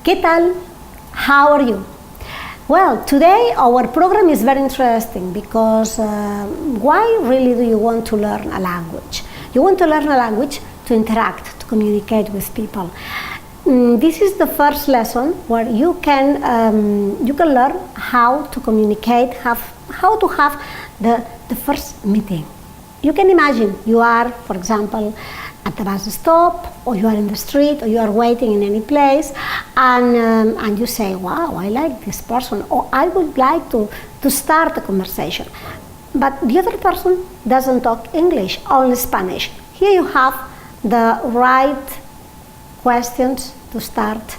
¿Qué tal? How are you? Well, today our program is very interesting because why really do you want to learn a language? You want to learn a language to interact, to communicate with people. This is the first lesson where you can learn how to communicate, how to have the first meeting. You can imagine you are, for example, at the bus stop, or you are in the street, or you are waiting in any place, and you say, wow, I like this person, or I would like to start a conversation. But the other person doesn't talk English, only Spanish. Here you have the right questions to start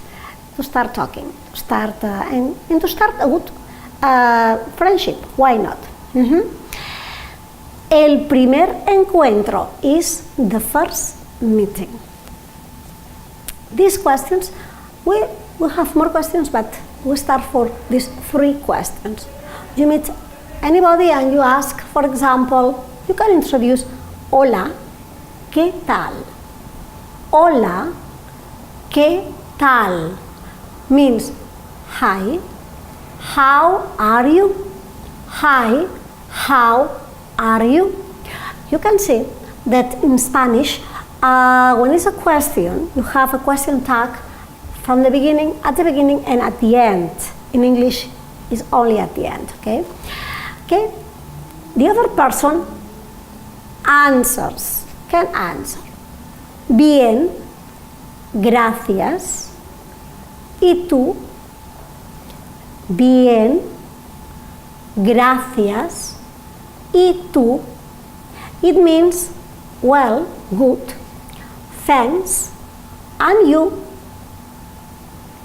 talking, to start and to start a good friendship. Why not? El primer encuentro is the first meeting. These questions, we have more questions, but we start for these 3 questions. You meet anybody and you ask, for example, you can introduce, hola, ¿qué tal? Hola, ¿qué tal? Means, hi, how are you? Hi, how are you? You can see that in Spanish, when it's a question, you have a question tag from the beginning, at the beginning, and at the end. In English, it's only at the end, okay? Okay? The other person answers, can answer. Bien, gracias. ¿Y tú? Bien, gracias. ¿Y tú? It means, well, good, thanks, and you.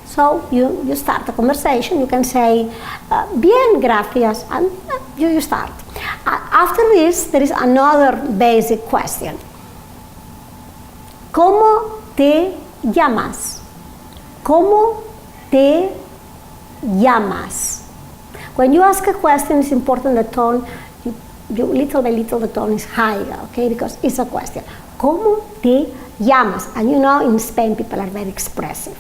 So you start a conversation, you can say, bien, gracias, and you start. After this, there is another basic question. ¿Cómo te llamas? ¿Cómo te llamas? When you ask a question, it's important the tone, little by little the tone is higher, okay, because it's a question. ¿Cómo te llamas? And you know, in Spain people are very expressive.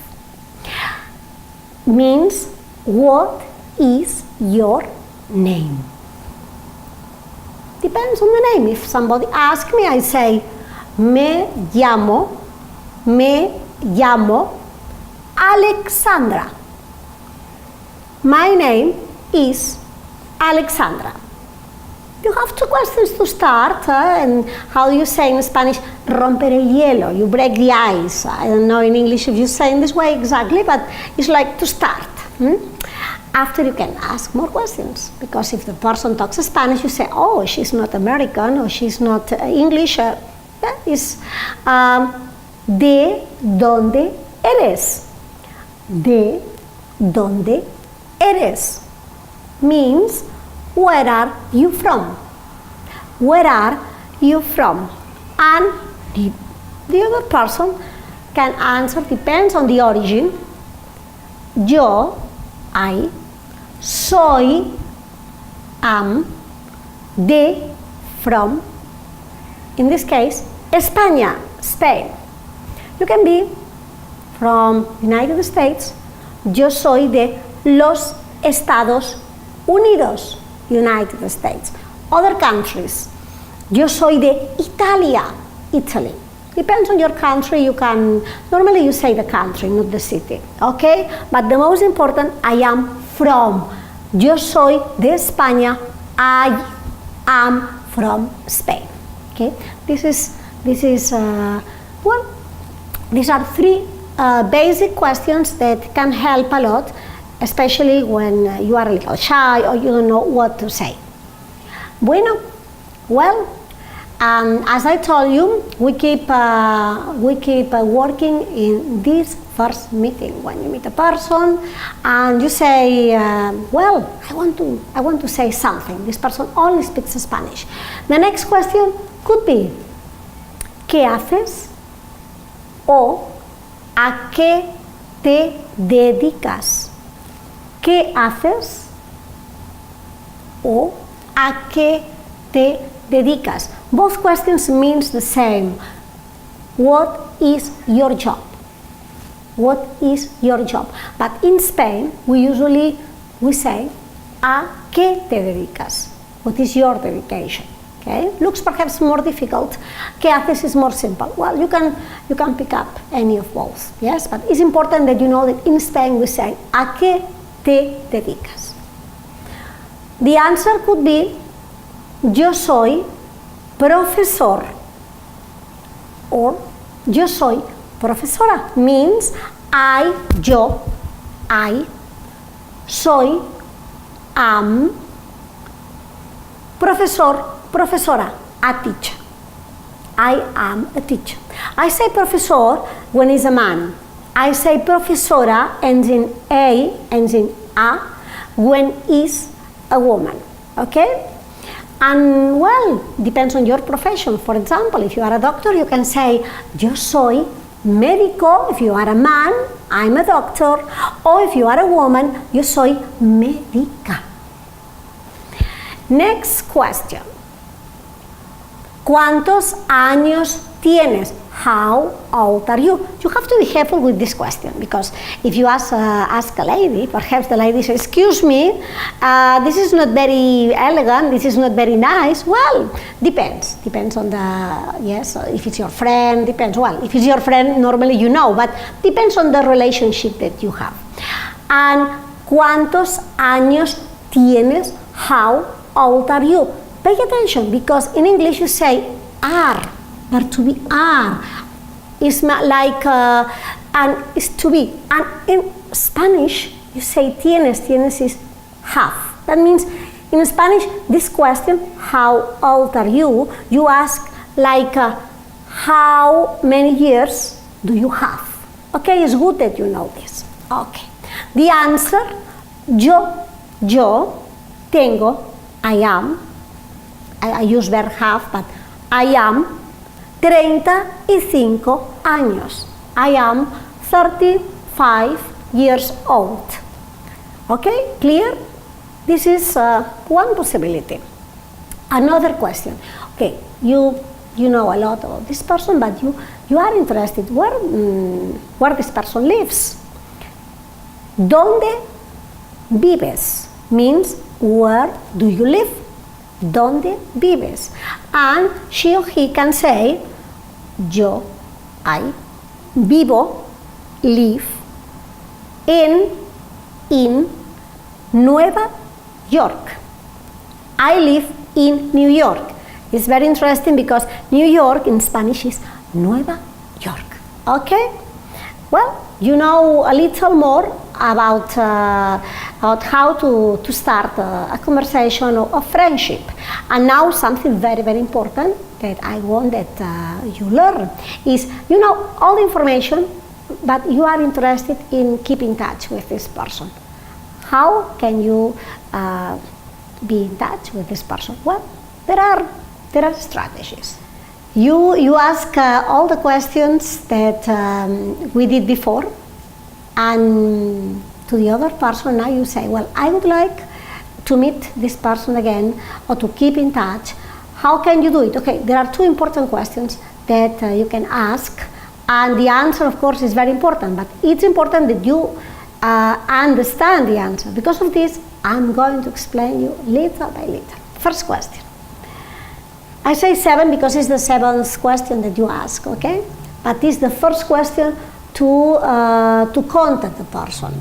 Means, what is your name? Depends on the name. If somebody asks me, I say, me llamo Alexandra. My name is Alexandra. You have 2 questions to start, and how do you say in Spanish, romper el hielo, you break the ice. I don't know in English if you say in this way exactly, but it's like to start. After you can ask more questions, because if the person talks Spanish, you say, oh, she's not American, or she's not English. It's ¿de dónde eres? ¿De dónde eres? Means, where are you from? Where are you from? And the other person can answer, depends on the origin. Yo, I, soy, am, de, from, in this case, España, Spain. You can be from United States. Yo soy de los Estados Unidos, United States. Other countries. Yo soy de Italia, Italy. Depends on your country. You can, normally you say the country, not the city, okay? But the most important, I am from. Yo soy de España. I am from Spain. Okay? This is well, these are 3 basic questions that can help a lot, especially when you are a little shy or you don't know what to say. Bueno, well, as I told you, we keep working in this first meeting. When you meet a person and you say, well, I want to say something. This person only speaks Spanish. The next question could be, ¿qué haces? O ¿a qué te dedicas? ¿Qué haces? O ¿a qué te dedicas? Both questions means the same. What is your job? what is your job? But in Spain, we say, ¿a qué te dedicas? What is your dedication? Okay? Looks perhaps more difficult. ¿Qué haces is more simple. Well, you can pick up any of both, yes? But it's important that you know that in Spain we say, ¿a qué te dedicas? The answer could be, yo soy profesor, or yo soy profesora, means yo, soy, am, profesor, profesora, a teacher. I am a teacher. I say profesor when it's a man. I say profesora ends in a, ends in a, when is a woman. Okay? And well, depends on your profession. For example, if you are a doctor, you can say, yo soy médico. If you are a man, I'm a doctor. Or if you are a woman, yo soy médica. Next question. ¿Cuántos años tienes? How old are you? You have to be careful with this question, because if you ask a lady, perhaps the lady says, excuse me, this is not very elegant, this is not very nice. Well, depends on the, yes, if it's your friend, depends. Well, if it's your friend, normally you know, but depends on the relationship that you have. And ¿cuántos años tienes? How old are you? Pay attention, because in English you say are, but to be are. It's like and is to be. And in Spanish you say tienes. Tienes is have. That means in Spanish this question, how old are you? You ask like how many years do you have? Okay, it's good that you know this. Okay. The answer, yo tengo, I am. I use verb have, but I am 35 años. I am 35 years old. Okay, clear? This is one possibility. Another question. Okay, you know a lot about this person, but you are interested where this person lives. ¿Dónde vives? Means where do you live? ¿Dónde vives? And she or he can say, yo, I, vivo, live, in Nueva York. I live in New York. It's very interesting because New York in Spanish is Nueva York. Okay? Well, you know a little more about how to start a conversation or friendship. And now something very, very important that I want that you learn is, you know all the information, but you are interested in keeping in touch with this person. How can you be in touch with this person? Well, there are strategies. You ask all the questions that we did before, and to the other person now you say, well, I would like to meet this person again or to keep in touch. How can you do it? Okay, there are two important questions that you can ask, and the answer of course is very important, but it's important that you understand the answer. Because of this, I'm going to explain you little by little. First question. I say 7 because it's the 7th question that you ask, okay? But it's the first question to contact the person,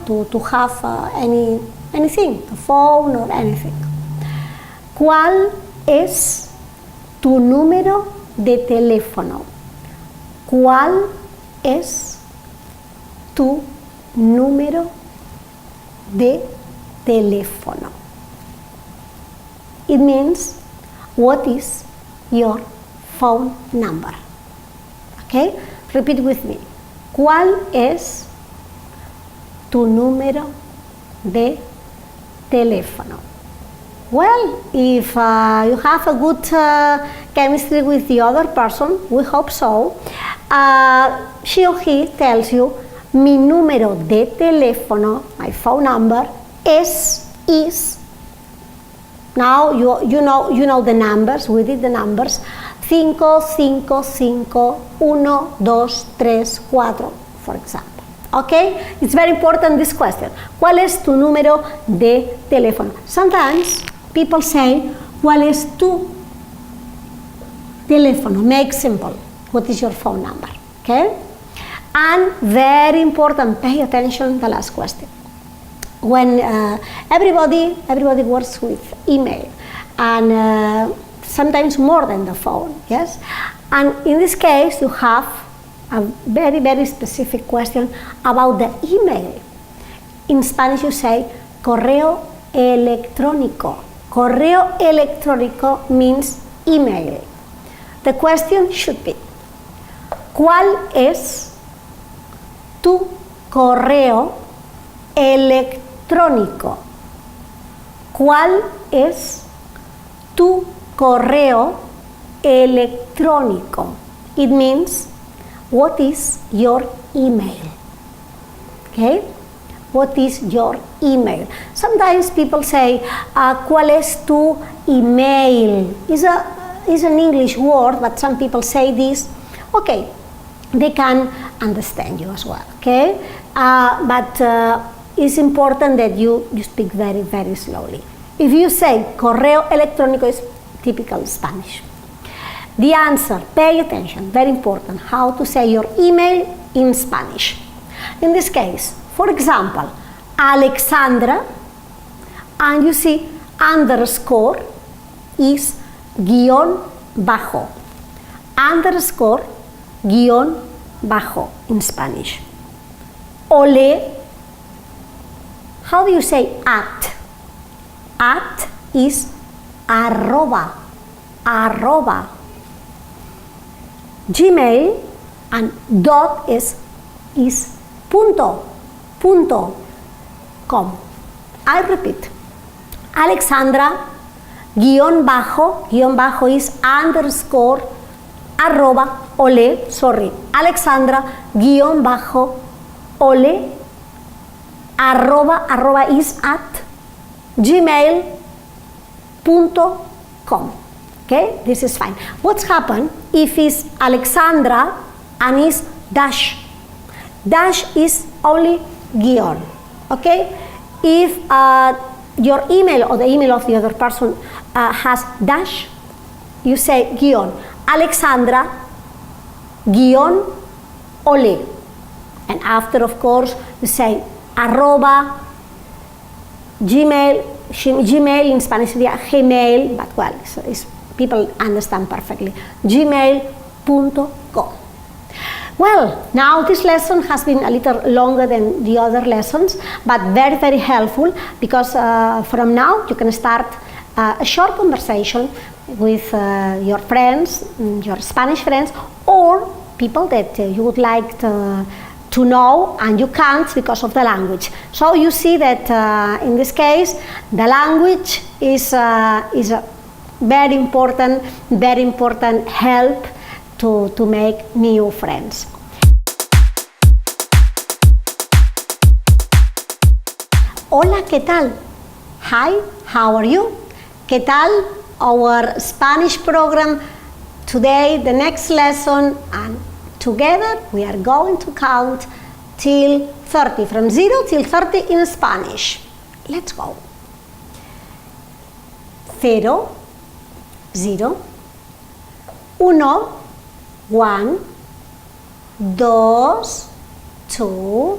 to have anything, a phone or anything. ¿Cuál es tu número de teléfono? ¿Cuál es tu número de teléfono? It means, what is your phone number? Okay, repeat with me. ¿Cuál es tu número de teléfono? Well, if you have a good chemistry with the other person, we hope so, she or he tells you, mi número de teléfono, my phone number, is. Now you know the numbers, we did the numbers, 5, 5, 5, 1, 2, 3, 4, for example. Okay? It's very important this question. ¿Cuál es tu número de teléfono? Sometimes people say, ¿cuál es tu teléfono? Make simple. What is your phone number? Okay? And very important, pay attention to the last question. When everybody works with email, and sometimes more than the phone, yes? And in this case, you have a very, very specific question about the email. In Spanish, you say correo electrónico. Correo electrónico means email. The question should be, ¿cuál es tu correo electrónico? ¿Cuál es tu correo electrónico? It means, what is your email? Okay? What is your email? Sometimes people say, ¿cuál es tu email? It's an English word, but some people say this. Okay, they can understand you as well, okay? But it's important that you speak very, very slowly. If you say correo electrónico, is typical Spanish. The answer, pay attention, very important, how to say your email in Spanish. In this case, for example, Alexandra, and you see underscore is guión bajo. Underscore, guión bajo in Spanish. Ole, how do you say at? At is arroba, arroba. Gmail and dot is punto, punto, com. I repeat, Alexandra, guión bajo is underscore, arroba, ole, sorry, Alexandra, guión bajo, ole, arroba is at gmail.com. Okay, this is fine. What's happened if it's Alexandra and is dash? Dash is only guión. Okay, if your email or the email of the other person has dash, you say guión. Alexandra, guión, ole. And after, of course, you say arroba, Gmail in Spanish is Gmail, but well, it's people understand perfectly. Gmail.com. Well, now this lesson has been a little longer than the other lessons, but very, very helpful, because from now you can start a short conversation with your friends, your Spanish friends, or people that you would like to know and you can't because of the language. So you see that in this case the language is a very important help to make new friends. Hola, ¿qué tal? Hi, how are you? ¿Qué tal? Our Spanish program today, the next lesson, and together we are going to count till 30, from 0 till 30 in Spanish. Let's go. 0, 0, 1, 1, 2, 2,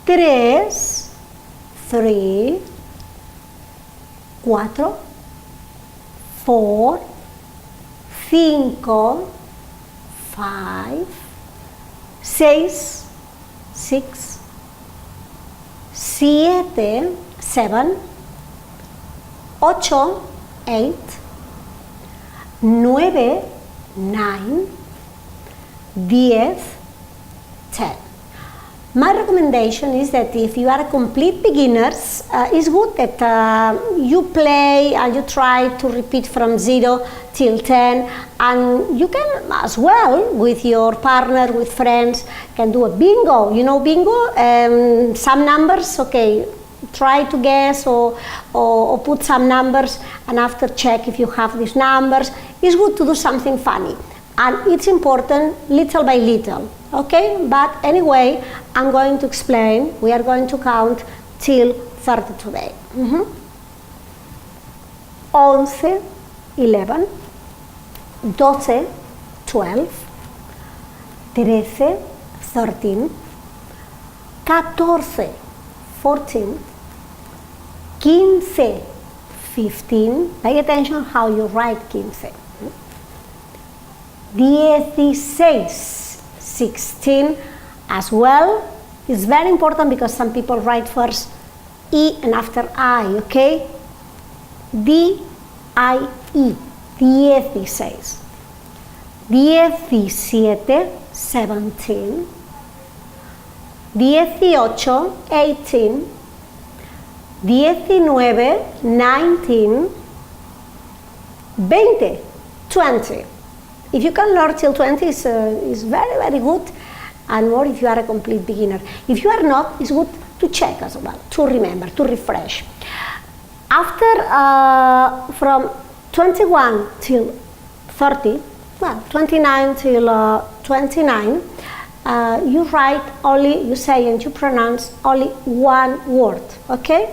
3, 3, 4, 4, 5, 5, 6, 6, 7, 7, 8, 8, 9, 9, 10, 10. My recommendation is that if you are complete beginners, it's good that you play and you try to repeat from 0 till 10, and you can as well with your partner, with friends, can do a bingo. You know bingo? Some numbers, okay, try to guess or put some numbers, and after check if you have these numbers. It's good to do something funny, and it's important little by little. okay? But anyway, I'm going to explain. We are going to count till 30 today. 11, 11, 12, 12, 13, 13, 14, 14, 15, 15. Pay attention how you write 15. 16, 16 as well. It's very important because some people write first E and after I, okay? D-I-E, 16. 17, 17. 18, 18. 19, 19. 20, 20. If you can learn till 20 is very, very good, and more if you are a complete beginner. If you are not, it's good to check as well, to remember, to refresh. After, from 21 till 30, well, 29 till 29, you write only, you say and you pronounce only one word, okay?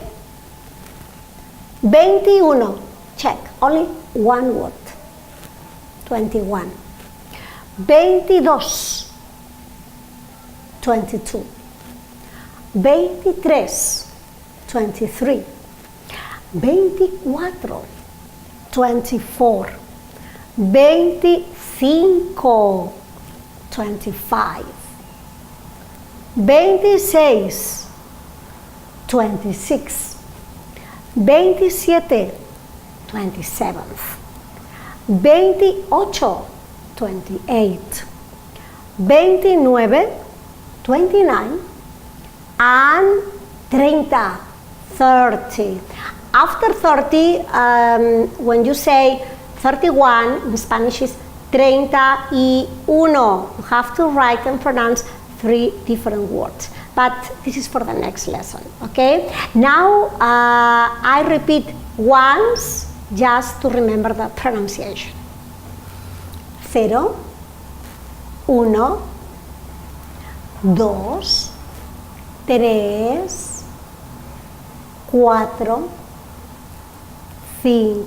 21, check, only one word. 21. 22, 22. 23, 23. 24, 24. 25, 25. 26, 26. 27, 27. 28, 28. 29, 29. And 30, 30. After 30, when you say 31, in Spanish is 31. You have to write and pronounce 3 different words. But this is for the next lesson, okay? Now, I repeat once just to remember the pronunciation. 0, 1, 2, 3,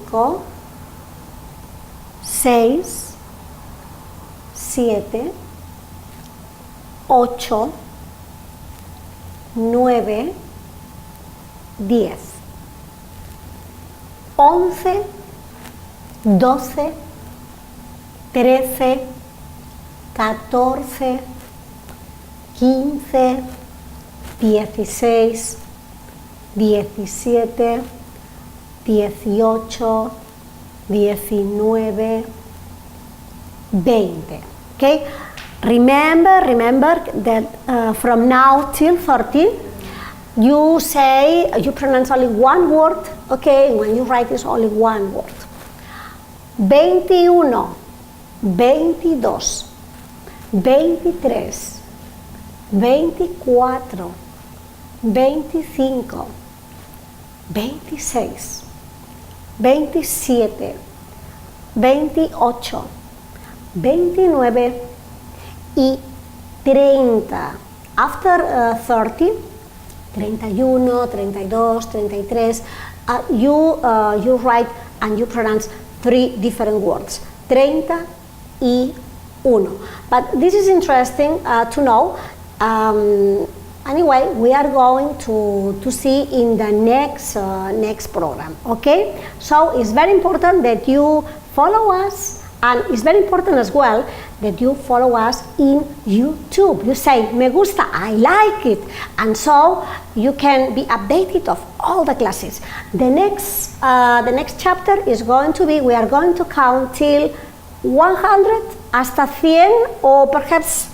4, 5, 6, 7, 8, 9, 10, 11, 12, 13, 14, 15, 16, 17, 18, 19, 20. Okay? Remember that from now till 30, you pronounce only one word, okay? When you write it's only one word. 21, 22, 23, 24, 25, 26, 27, 28, 29 y 30. After 30, 31, 32, 33, you write and you pronounce 3 different words. 30 y 1. But this is interesting to know. Anyway, we are going to see in the next program, okay? So it's very important that you follow us, and it's very important as well that you follow us in YouTube. You say, me gusta, I like it, and so you can be updated of all the classes. The next chapter is going to be, we are going to count till 100, hasta 100, or perhaps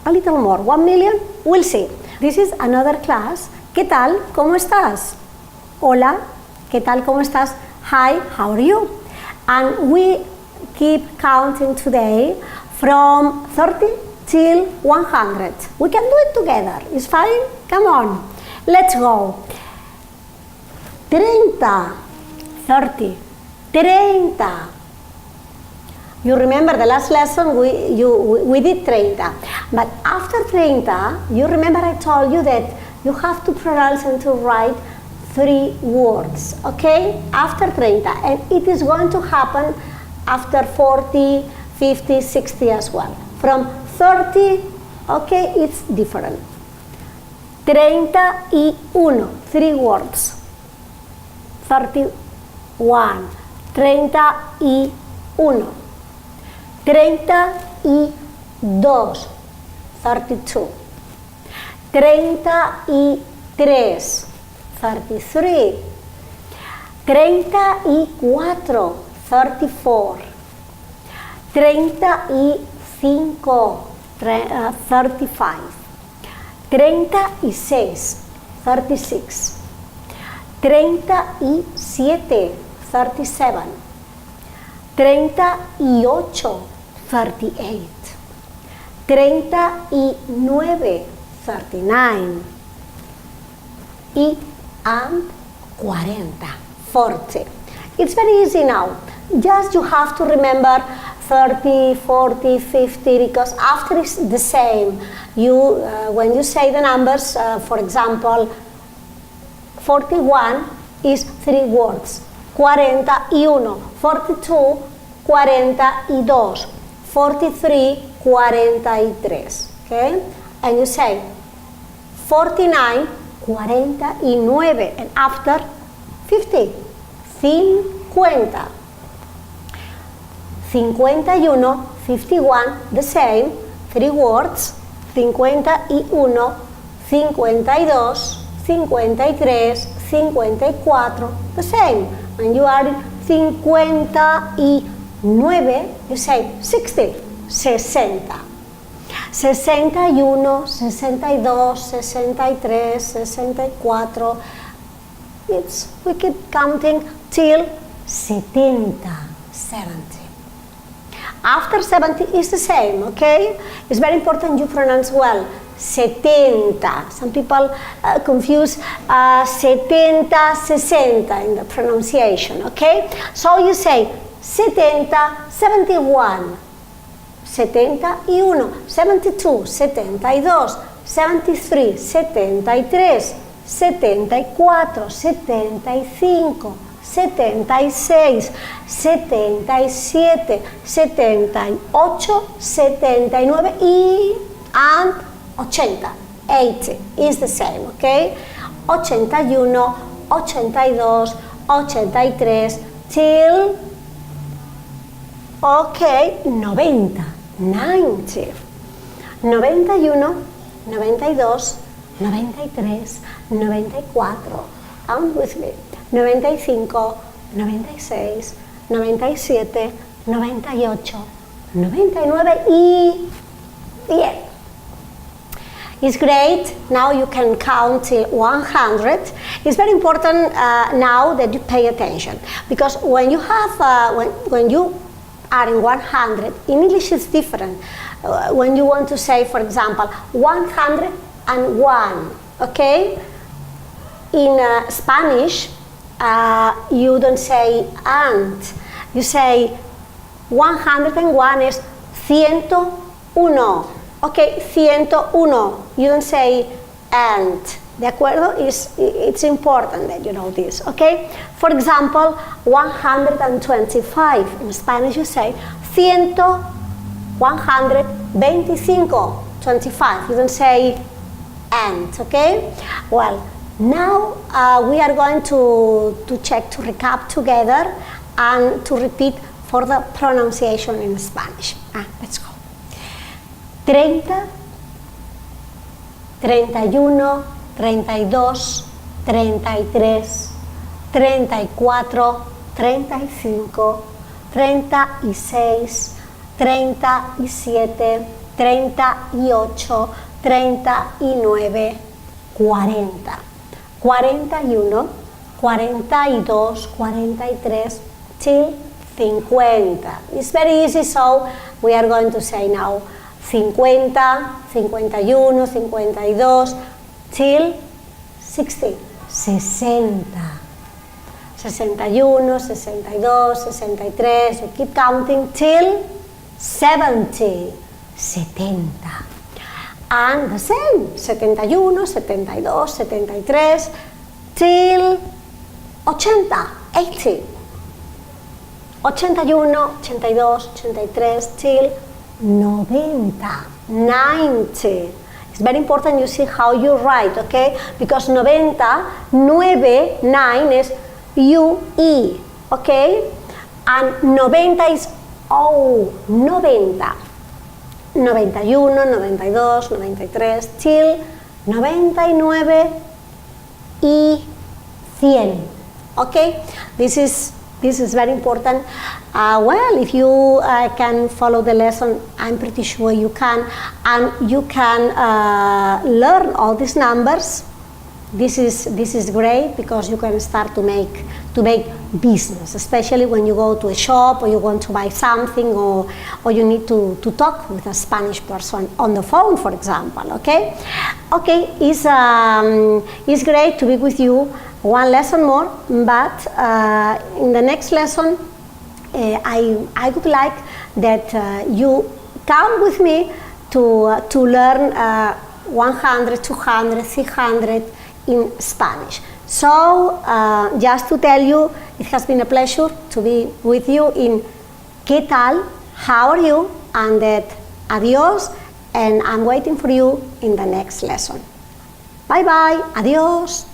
a little more, 1 million, we'll see. This is another class. ¿Qué tal? ¿Cómo estás? Hola. ¿Qué tal? ¿Cómo estás? Hi, how are you? And we keep counting today from 30 till 100. We can do it together. It's fine? Come on. Let's go. 30, 30, 30, You remember the last lesson we did 30. But after 30, you remember I told you that you have to pronounce and to write 3 words, okay? After 30. And it is going to happen after 40, 50, 60 as well. From 30, okay, it's different. 31, 3 words. 31, 31. 32, 32. 33, 33. 34, 34. 35, 35. 36, 36. 37, 37. 38, 38. 39, 39. And 40. It's very easy now. Just you have to remember 30, 40, 50, because after it's the same. When you say the numbers, for example, 41 is 3 words. 41, 42, 42, 43, 43. Okay? And you say 49, 49, and after 50, 50. 51, 51, the same, 3 words. 51, 52, 53, 54, the same. When you are 59, you say 60, 60. 61, 62, 63, 64. We keep counting till 70, 70. After 70 is the same, okay? It's very important you pronounce well. 70. Some people confuse 70, 60 in the pronunciation, okay? So you say 70, 71. 71, 72, 72, 73, 73, 74, 75, 76, 77, 78, 79 and 80. 80 is the same, okay? 81, 82, 83 till, okay, 90. 90. 91, 92, 93, 94. Count with me. 95, 96, 97, 98, 99 y 10. It's great. Now you can count till 100. It's very important now that you pay attention, because when you have when you are in 100, in English it's different. When you want to say, for example, 101, okay? In Spanish, you don't say and. You say 101 is 101. Okay, 101. You don't say and. ¿De acuerdo? It's important that you know this, okay? For example, 125. In Spanish you say 125. 25. You don't say and, okay? Well, now we are going to check, to recap together and to repeat for the pronunciation in Spanish. Let's go. 30, 31, 32, 33, 34, 35, 36, 37, 38, 39, 40. 41, 42, 43 till 50. It's very easy, so we are going to say now 50, 51, 52 till 60, 60. 61, 62, 63, you keep counting till 70, 70. And the same, 71, 72, 73, till 80, 80. 81, 82, 83, till 90, 90. It's very important you see how you write, okay? Because 90, 9 is UE, okay? And 90 is O, 90. 91, 92, 93, till 99 y 100, okay? This is very important. Well, if you can follow the lesson, I'm pretty sure you can, and you can learn all these numbers. This is great because you can start to make business, especially when you go to a shop or you want to buy something, or you need to talk with a Spanish person on the phone, for example. Okay, it's great to be with you. One lesson more, but in the next lesson, I would like that you come with me to learn 100, 200, 300 in Spanish. So, just to tell you, it has been a pleasure to be with you in ¿Qué tal? How are you? And that adios, and I'm waiting for you in the next lesson. Bye bye, adios.